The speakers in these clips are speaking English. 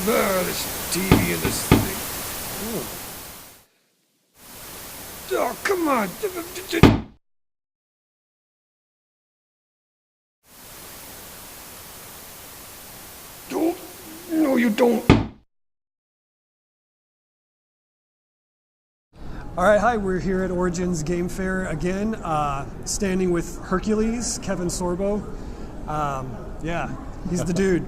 This TV and this thing. Oh, come on. Don't. No, you don't. All right, hi, we're here at Origins Game Fair again, standing with Hercules, Kevin Sorbo. Yeah, he's the dude.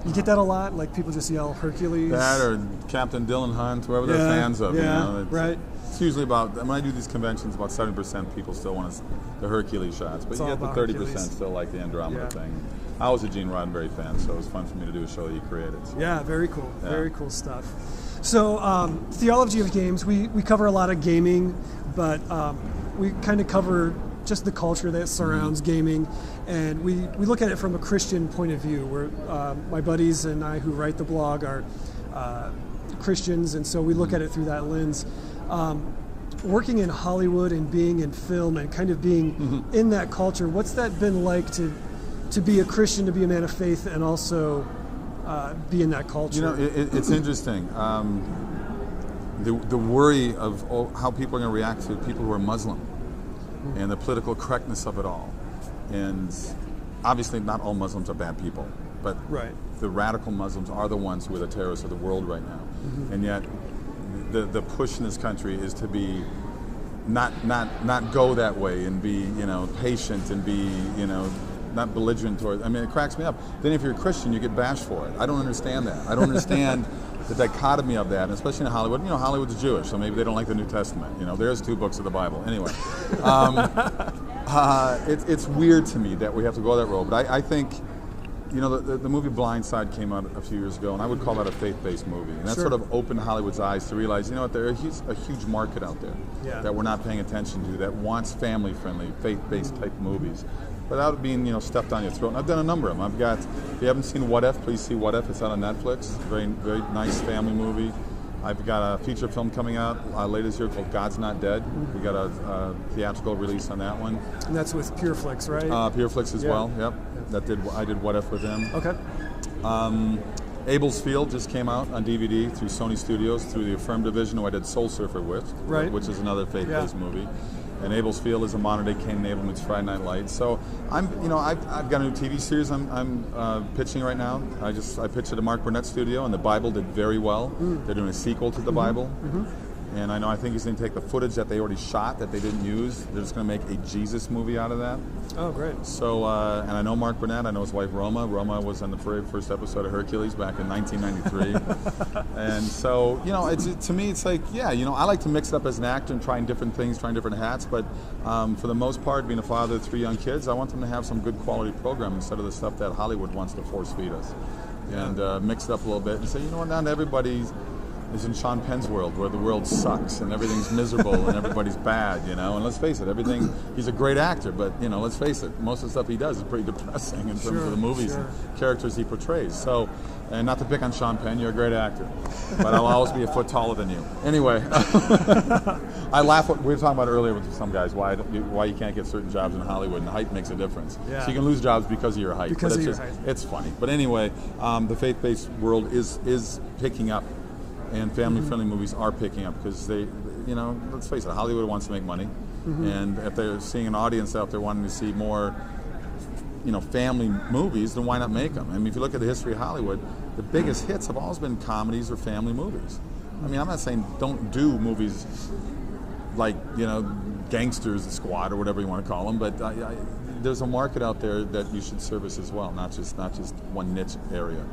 You get that a lot, like people just yell Hercules. That or Captain Dylan Hunt, whoever they're fans of. Yeah, you know, right. It's usually about, when I do these conventions, about 70% people still want the Hercules shots, but you get the 30% Hercules. still like the Andromeda thing. I was a Gene Roddenberry fan, so it was fun for me to do a show that he created. Yeah, very cool. Yeah. Very cool stuff. So, Theology of Games, we cover a lot of gaming, but we kind of cover just the culture that surrounds gaming, and we look at it from a Christian point of view, where my buddies and I who write the blog are Christians, and so we look at it through that lens. Working in Hollywood and being in film and kind of being in that culture, what's that been like to be a Christian, to be a man of faith, and also be in that culture? You know, it's interesting. The worry of how people are going to react to people who are Muslim and the political correctness of it all. And obviously not all Muslims are bad people, but the radical Muslims are the ones who are the terrorists of the world right now. And yet the push in this country is to be not go that way and be, you know, patient and be, you know, not belligerent toward. I mean, it cracks me up. Then if you're a Christian, you get bashed for it. I don't understand that. I don't understand the dichotomy of that, and especially in Hollywood. You know, Hollywood's Jewish, so maybe they don't like the New Testament. You know, there's 2 books of the Bible. Anyway, it's weird to me that we have to go that road. But I think, you know, the movie Blind Side came out a few years ago, and I would call that a faith-based movie. And that sort of opened Hollywood's eyes to realize, you know what, there's a huge market out there that we're not paying attention to, that wants family-friendly, faith-based type movies, without being, you know, stuffed down your throat. And I've done a number of them. I've got, if you haven't seen What If, please see What If. It's out on Netflix. Very, very nice family movie. I've got a feature film coming out later this year called God's Not Dead. We got a theatrical release on that one. And that's with Pureflix, right? Pureflix as well. Yep. I did What If with him. Okay. Abel's Field just came out on DVD through Sony Studios, through the Affirm division, who I did Soul Surfer with, which is another faith-based movie. And Abel's Field is a modern-day Cain and Abel meets Friday Night Lights. So I've got a new TV series I'm pitching right now. I pitched it to Mark Burnett's studio, and the Bible did very well. They're doing a sequel to the Bible. And I think he's going to take the footage that they already shot that they didn't use. They're just going to make a Jesus movie out of that. Oh, great. So, and I know Mark Burnett. I know his wife Roma. Roma was on the very first episode of Hercules back in 1993. And so, you know, to me, it's like, yeah, you know, I like to mix it up as an actor and trying different things, trying different hats. But for the most part, being a father of 3 young kids, I want them to have some good quality program instead of the stuff that Hollywood wants to force feed us. And mix it up a little bit and say, you know what, not everybody's is in Sean Penn's world, where the world sucks and everything's miserable and everybody's bad, you know. And let's face it, he's a great actor, but, you know, let's face it, most of the stuff he does is pretty depressing in terms of the movies and characters he portrays. So, and not to pick on Sean Penn, you're a great actor, but I'll always be a foot taller than you. Anyway, I laugh. We were talking about earlier with some guys why you can't get certain jobs in Hollywood, and height makes a difference. So you can lose jobs because of your height. It's funny. But anyway, the faith-based world is picking up. And family-friendly movies are picking up because they, you know, let's face it, Hollywood wants to make money, and if they're seeing an audience out there wanting to see more, you know, family movies, then why not make them? I mean, if you look at the history of Hollywood, the biggest hits have always been comedies or family movies. I mean, I'm not saying don't do movies like, you know, Gangsters Squad or whatever you want to call them, but there's a market out there that you should service as well, not just one niche area.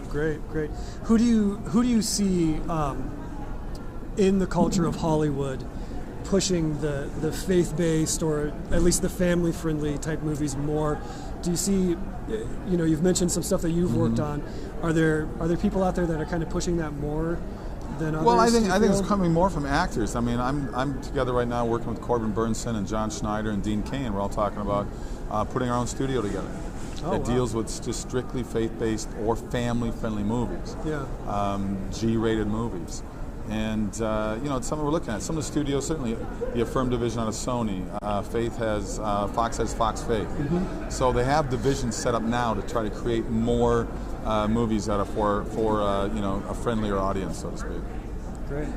Great. Who do you see in the culture of Hollywood pushing the faith-based or at least the family-friendly type movies more? Do you see, you know, you've mentioned some stuff that you've worked on. Are there people out there that are kind of pushing that more than others? Well, I think it's coming more from actors. I mean, I'm together right now working with Corbin Burnson and John Schneider and Dean Cain. We're all talking about putting our own studio together. Deals with just strictly faith-based or family-friendly movies. G-rated movies. And you know, it's something we're looking at. Some of the studios, certainly the Affirm division out of Sony, Fox has Fox Faith. So they have divisions set up now to try to create more movies that are for you know, a friendlier audience, so to speak. Great.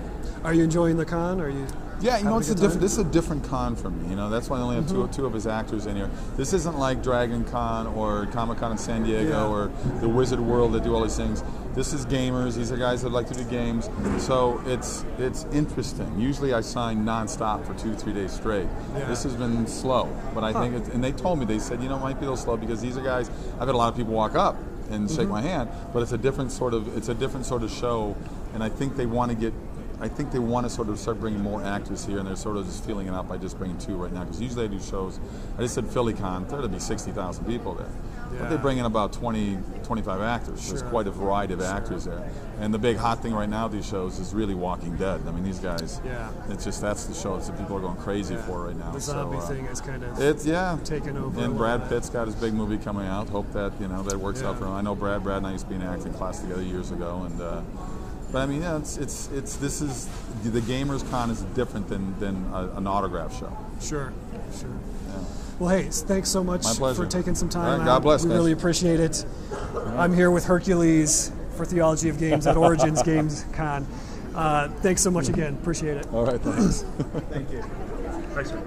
Are you enjoying the con? Are you? Yeah, you know, having a good time? this is a different con for me. You know, that's why I only have two of his actors in here. This isn't like Dragon Con or Comic Con in San Diego or the Wizard World that do all these things. This is gamers. These are guys that like to do games. So it's interesting. Usually I sign nonstop for 2-3 days straight. Yeah. This has been slow, but I think and they told me, they said, you know, it might be a little slow because these are guys. I've had a lot of people walk up and shake my hand, but it's a different sort of show, and I think they want to sort of start bringing more actors here, and they're sort of just feeling it out by just bringing 2 right now. Because usually I do shows, I just said PhillyCon, there'd be 60,000 people there. Yeah. But they bring in about 20, 25 actors. Sure. There's quite a variety of actors there. And the big hot thing right now at these shows is really Walking Dead. I mean, these guys, that's the show that people are going crazy for right now. The zombie thing is kind of taken over. And Brad Pitt's got his big movie coming out. Hope that, you know, that works out for him. I know Brad and I used to be in an acting class together years ago, and but I mean, yeah, this is the Gamers Con is different than an autograph show. Sure. Yeah. Well, hey, thanks so much for taking some time All right, out. God bless. We really appreciate it. I'm here with Hercules for Theology of Games at Origins Games Con. Thanks so much again. Appreciate it. All right, thanks. Thank you. Thanks, sir.